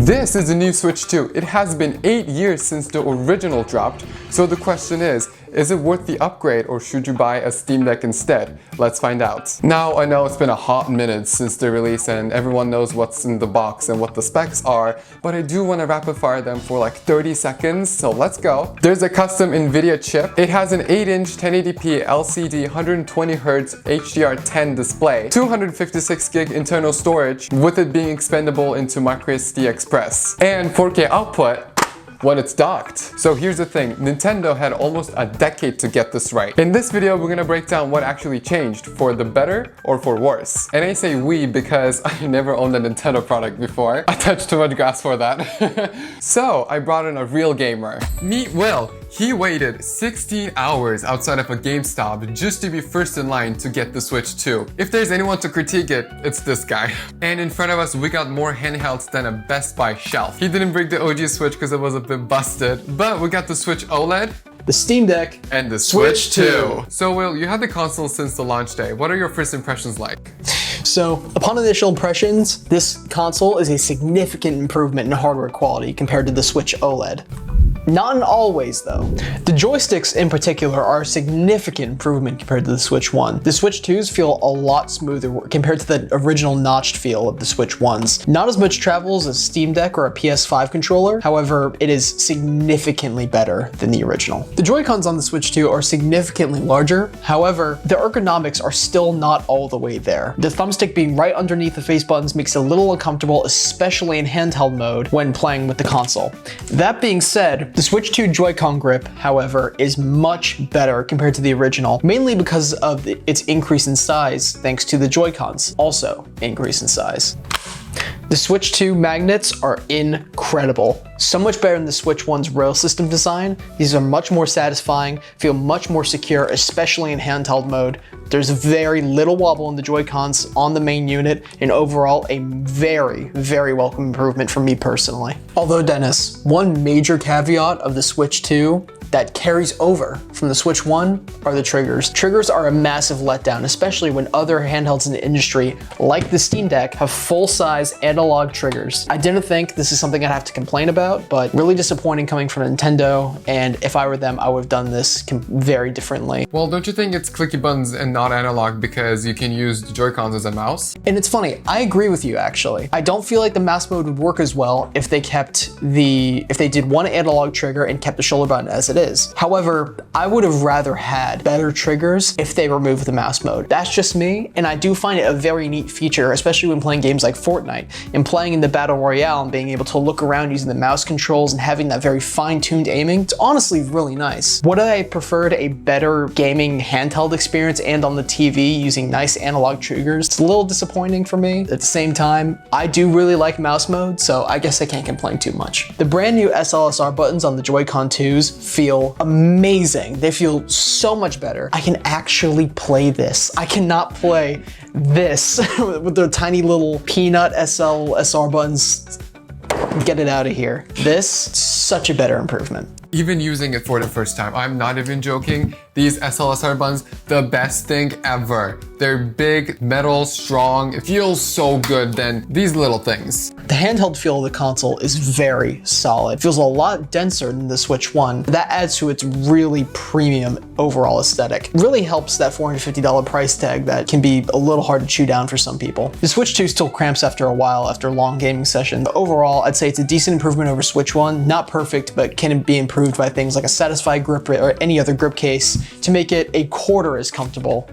This is the new Switch 2. It has been 8 years since the original dropped, so the question is it worth the upgrade or should you buy a Steam Deck instead? Let's find out. Now, I know it's been a hot minute since the release and everyone knows what's in the box and what the specs are, but I do want to rapid fire them for like 30 seconds, so let's go. There's a custom NVIDIA chip. It has an 8-inch 1080p LCD 120Hz HDR10 display, 256 gig internal storage with it being expandable into microSD Express, and 4K output when it's docked. So here's the thing, Nintendo had almost a decade to get this right. In this video, we're gonna break down what actually changed for the better or for worse. And I say we because I never owned a Nintendo product before. I touched too much grass for that. So I brought in a real gamer. Meet Will. He waited 16 hours outside of a GameStop just to be first in line to get the Switch 2. If there's anyone to critique it, it's this guy. And in front of us, we got more handhelds than a Best Buy shelf. He didn't bring the OG Switch because it was a bit busted, but we got the Switch OLED, the Steam Deck, and the Switch 2. So Will, you had the console since the launch day. What are your first impressions like? So, upon initial impressions, this console is a significant improvement in hardware quality compared to the Switch OLED. Not in all ways though. The joysticks in particular are a significant improvement compared to the Switch 1. The Switch 2s feel a lot smoother compared to the original notched feel of the Switch 1s. Not as much travel as a Steam Deck or a PS5 controller, however, it is significantly better than the original. The Joy-Cons on the Switch 2 are significantly larger, however, the ergonomics are still not all the way there. The thumbstick being right underneath the face buttons makes it a little uncomfortable, especially in handheld mode when playing with the console. That being said, the Switch 2 Joy-Con grip, however, is much better compared to the original, mainly because of its increase in size thanks to the Joy-Cons also increase in size. The Switch 2 magnets are incredible. So much better than the Switch 1's rail system design. These are much more satisfying, feel much more secure, especially in handheld mode. There's very little wobble in the Joy-Cons on the main unit, and overall a very, very welcome improvement for me personally. Although Dennis, one major caveat of the Switch 2 that carries over from the Switch 1 are the triggers. Triggers are a massive letdown, especially when other handhelds in the industry, like the Steam Deck, have full-size analog triggers. I didn't think this is something I'd have to complain about, but really disappointing coming from Nintendo, and if I were them, I would have done this very differently. Well, don't you think it's clicky buttons and not analog because you can use the Joy-Cons as a mouse? And it's funny, I agree with you actually. I don't feel like the mouse mode would work as well if they did one analog trigger and kept the shoulder button as it is. However, I would have rather had better triggers if they removed the mouse mode. That's just me, and I do find it a very neat feature, especially when playing games like Fortnite and playing in the Battle Royale and being able to look around using the mouse controls and having that very fine-tuned aiming. It's honestly really nice. Would I have preferred a better gaming handheld experience and on the TV using nice analog triggers? It's a little disappointing for me. At the same time, I do really like mouse mode, so I guess I can't complain too much. The brand new SLSR buttons on the Joy-Con 2s feel amazing. They feel so much better. I can actually play this. I cannot play this with the tiny little peanut SLSR buttons. Get it out of here. This, such a better improvement. Even using it for the first time, I'm not even joking, these SLSR buttons, the best thing ever. They're big, metal, strong, it feels so good than these little things. The handheld feel of the console is very solid. It feels a lot denser than the Switch 1. That adds to its really premium overall aesthetic. It really helps that $450 price tag that can be a little hard to chew down for some people. The Switch 2 still cramps after a while after a long gaming session, but overall I'd say it's a decent improvement over Switch 1. Not perfect, but can be improved by things like a satisfied grip or any other grip case to make it a quarter as comfortable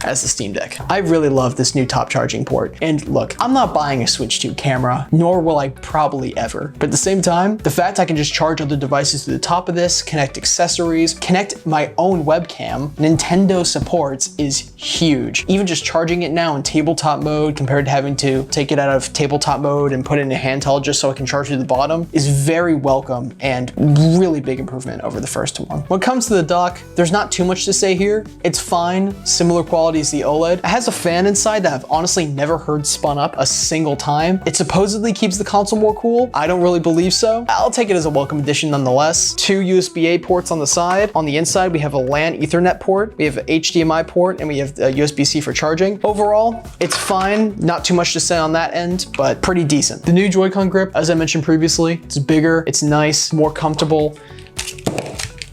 as the Steam Deck. I really love this new top charging port. And look, I'm not buying a Switch 2 camera, nor will I probably ever. But at the same time, the fact I can just charge other devices to the top of this, connect accessories, connect my own webcam, Nintendo supports is huge. Even just charging it now in tabletop mode compared to having to take it out of tabletop mode and put it in a handheld just so I can charge to the bottom is very welcome and really big improvement over the first one. When it comes to the dock, there's not too much to say here. It's fine, similar quality as the OLED. It has a fan inside that I've honestly never heard spun up a single time. It supposedly keeps the console more cool. I don't really believe so. I'll take it as a welcome addition nonetheless. 2 USB-A ports on the side. On the inside, we have a LAN Ethernet port, we have an HDMI port, and we have a USB-C for charging. Overall, it's fine. Not too much to say on that end, but pretty decent. The new Joy-Con grip, as I mentioned previously, it's bigger, it's nice, more comfortable.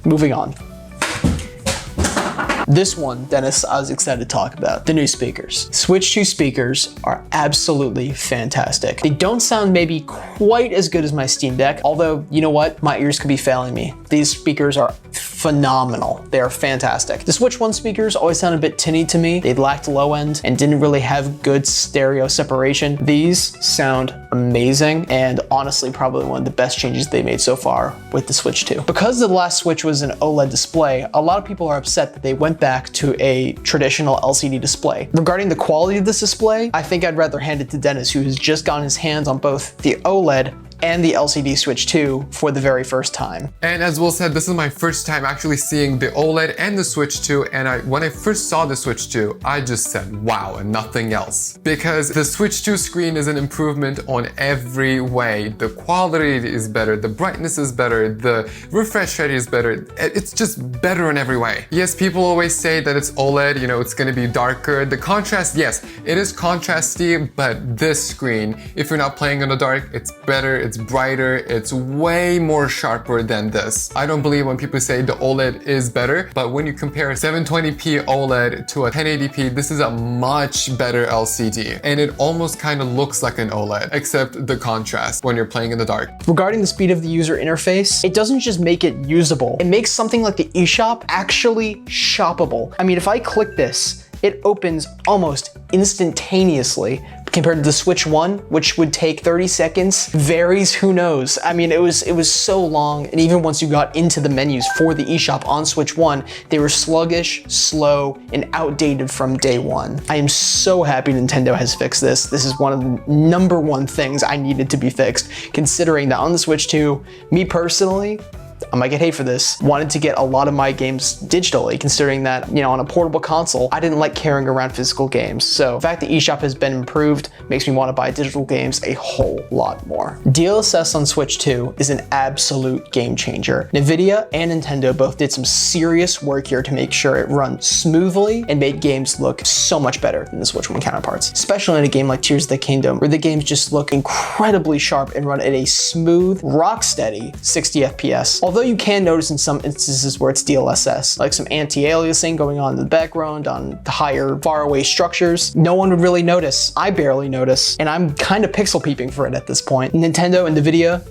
Moving on. This one, Dennis, I was excited to talk about. The new speakers. Switch 2 speakers are absolutely fantastic. They don't sound maybe quite as good as my Steam Deck, although, you know what? My ears could be failing me. These speakers are phenomenal. They are fantastic. The Switch 1 speakers always sounded a bit tinny to me. They lacked low end and didn't really have good stereo separation. These sound amazing and honestly probably one of the best changes they made so far with the Switch 2. Because the last Switch was an OLED display, a lot of people are upset that they went back to a traditional LCD display. Regarding the quality of this display, I think I'd rather hand it to Dennis, who has just gotten his hands on both the OLED and the LCD Switch 2 for the very first time. And as Will said, this is my first time actually seeing the OLED and the Switch 2, and when I first saw the Switch 2, I just said wow and nothing else. Because the Switch 2 screen is an improvement on every way. The quality is better, the brightness is better, the refresh rate is better. It's just better in every way. Yes, people always say that it's OLED, you know, it's gonna be darker. The contrast, yes, it is contrasty, but this screen, if you're not playing in the dark, it's better, it's brighter, it's way more sharper than this. I don't believe when people say the OLED is better, but when you compare 720p OLED to a 1080p, this is a much better LCD. And it almost kind of looks like an OLED, except the contrast when you're playing in the dark. Regarding the speed of the user interface, it doesn't just make it usable, it makes something like the eShop actually shoppable. I mean, if I click this, it opens almost instantaneously. Compared to the Switch 1, which would take 30 seconds, varies, who knows. I mean, it was so long, and even once you got into the menus for the eShop on Switch 1, they were sluggish, slow, and outdated from day one. I am so happy Nintendo has fixed this. This is one of the #1 things I needed to be fixed, considering that on the Switch 2, me personally, I might get hate for this, wanted to get a lot of my games digitally, considering that, you know, on a portable console, I didn't like carrying around physical games. So the fact that eShop has been improved makes me want to buy digital games a whole lot more. DLSS on Switch 2 is an absolute game changer. Nvidia and Nintendo both did some serious work here to make sure it runs smoothly and made games look so much better than the Switch 1 counterparts, especially in a game like Tears of the Kingdom, where the games just look incredibly sharp and run at a smooth, rock-steady 60 FPS. Although you can notice in some instances where it's DLSS, like some anti-aliasing going on in the background on the higher, faraway structures, no one would really notice. I barely notice, and I'm kind of pixel peeping for it at this point. Nintendo and Nvidia,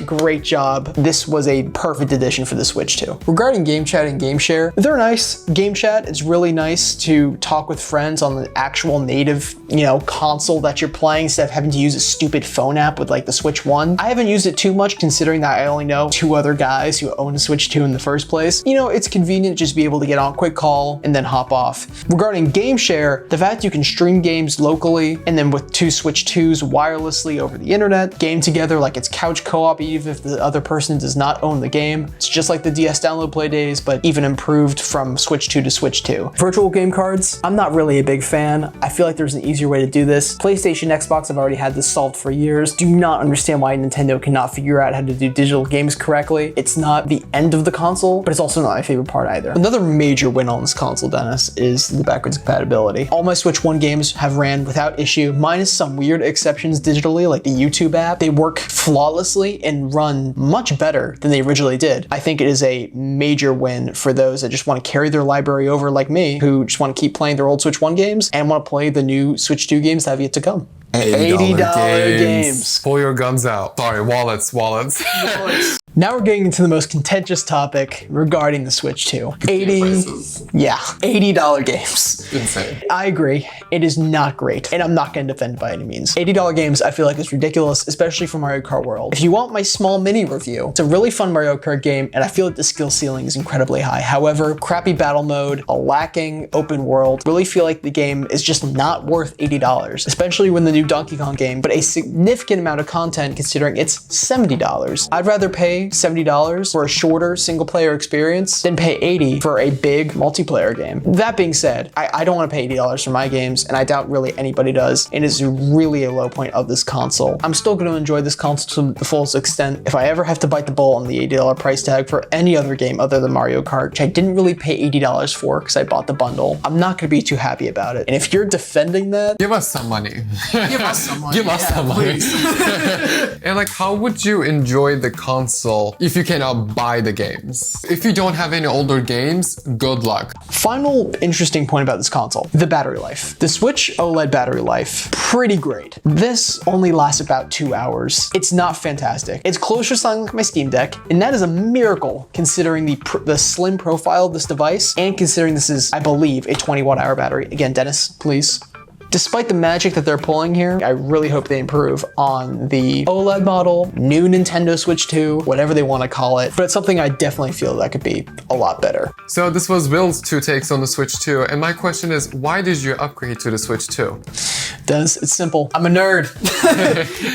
great job. This was a perfect addition for the Switch 2. Regarding game chat and game share, they're nice. Game chat, it's really nice to talk with friends on the actual native, you know, console that you're playing instead of having to use a stupid phone app with like the Switch 1. I haven't used it too much considering that I only know 2 other guys who own a Switch 2 in the first place. You know, it's convenient to just be able to get on a quick call and then hop off. Regarding game share, the fact you can stream games locally and then with 2 Switch 2s wirelessly over the internet, game together like it's couch co-op even if the other person does not own the game. It's just like the DS download play days, but even improved from Switch 2 to Switch 2. Virtual game cards, I'm not really a big fan. I feel like there's an easier way to do this. PlayStation, Xbox have already had this solved for years. Do not understand why Nintendo cannot figure out how to do digital games correctly. It's not the end of the console, but it's also not my favorite part either. Another major win on this console, Dennis, is the backwards compatibility. All my Switch 1 games have ran without issue, minus some weird exceptions digitally, like the YouTube app. They work flawlessly and run much better than they originally did. I think it is a major win for those that just want to carry their library over like me, who just want to keep playing their old Switch 1 games and want to play the new Switch 2 games that have yet to come. $80 games. Pull your guns out. Sorry, wallets. Now we're getting into the most contentious topic regarding the Switch 2. $80 games. Insane. I agree. It is not great, and I'm not going to defend it by any means. $80 games I feel like is ridiculous, especially for Mario Kart World. If you want my small mini review, it's a really fun Mario Kart game, and I feel like the skill ceiling is incredibly high. However, crappy battle mode, a lacking open world, really feel like the game is just not worth $80, especially when the new new Donkey Kong game, but a significant amount of content considering it's $70. I'd rather pay $70 for a shorter single player experience than pay $80 for a big multiplayer game. That being said, I don't want to pay $80 for my games, and I doubt really anybody does, and it's really a low point of this console. I'm still going to enjoy this console to the fullest extent. If I ever have to bite the bullet on the $80 price tag for any other game other than Mario Kart, which I didn't really pay $80 for because I bought the bundle, I'm not going to be too happy about it. And if you're defending that, give us some money. Give us some money. Give us some money. And like, how would you enjoy the console if you cannot buy the games? If you don't have any older games, good luck. Final interesting point about this console, the battery life. The Switch OLED battery life, pretty great. This only lasts about 2 hours. It's not fantastic. It's closer to something like my Steam Deck, and that is a miracle considering the slim profile of this device and considering this is, I believe, a 20 watt-hour battery. Again, Dennis, please. Despite the magic that they're pulling here, I really hope they improve on the OLED model, new Nintendo Switch 2, whatever they want to call it, but it's something I definitely feel that could be a lot better. So this was Will's 2 takes on the Switch 2, and my question is, why did you upgrade to the Switch 2? Dennis, it's simple. I'm a nerd,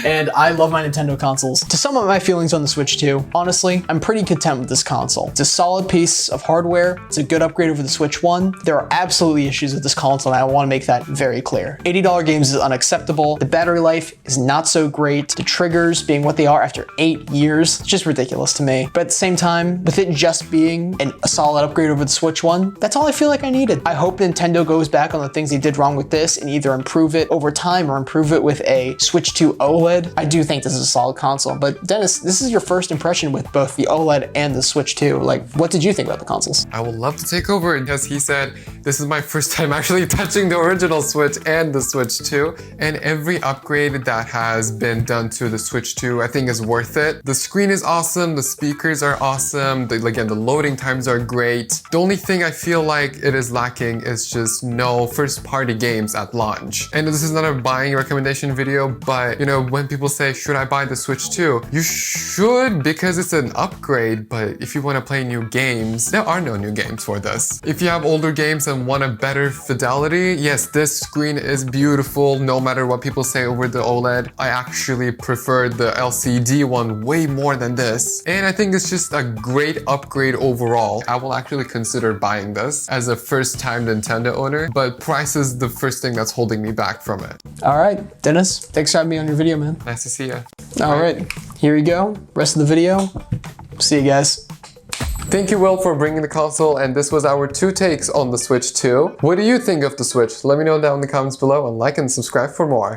and I love my Nintendo consoles. To sum up my feelings on the Switch 2, honestly, I'm pretty content with this console. It's a solid piece of hardware. It's a good upgrade over the Switch 1. There are absolutely issues with this console, and I want to make that very clear. $80 games is unacceptable. The battery life is not so great. The triggers being what they are after 8 years, it's just ridiculous to me. But at the same time, with it just being a solid upgrade over the Switch 1, that's all I feel like I needed. I hope Nintendo goes back on the things they did wrong with this and either improve it over time or improve it with a Switch 2 OLED. I do think this is a solid console, but Dennis, this is your first impression with both the OLED and the Switch 2. Like, what did you think about the consoles? I would love to take over because he said, this is my first time actually touching the original Switch and the Switch 2, and every upgrade that has been done to the Switch 2 I think is worth it. The screen is awesome, the speakers are awesome, again the loading times are great. The only thing I feel like it is lacking is just no first party games at launch. And this is not a buying recommendation video, but you know, when people say should I buy the Switch 2, you should because it's an upgrade, but if you want to play new games, there are no new games for this. If you have older games and want a better fidelity, yes, this screen is beautiful no matter what people say over the OLED. I actually prefer the LCD one way more than this, and I think it's just a great upgrade overall. I will actually consider buying this as a first-time Nintendo owner, but price is the first thing that's holding me back from it. All right, Dennis, thanks for having me on your video, man. Nice to see you. All right, here we go. Rest of the video. See you guys. Thank you, Will, for bringing the console, and this was our 2 takes on the Switch 2. What do you think of the Switch? Let me know down in the comments below, and like and subscribe for more.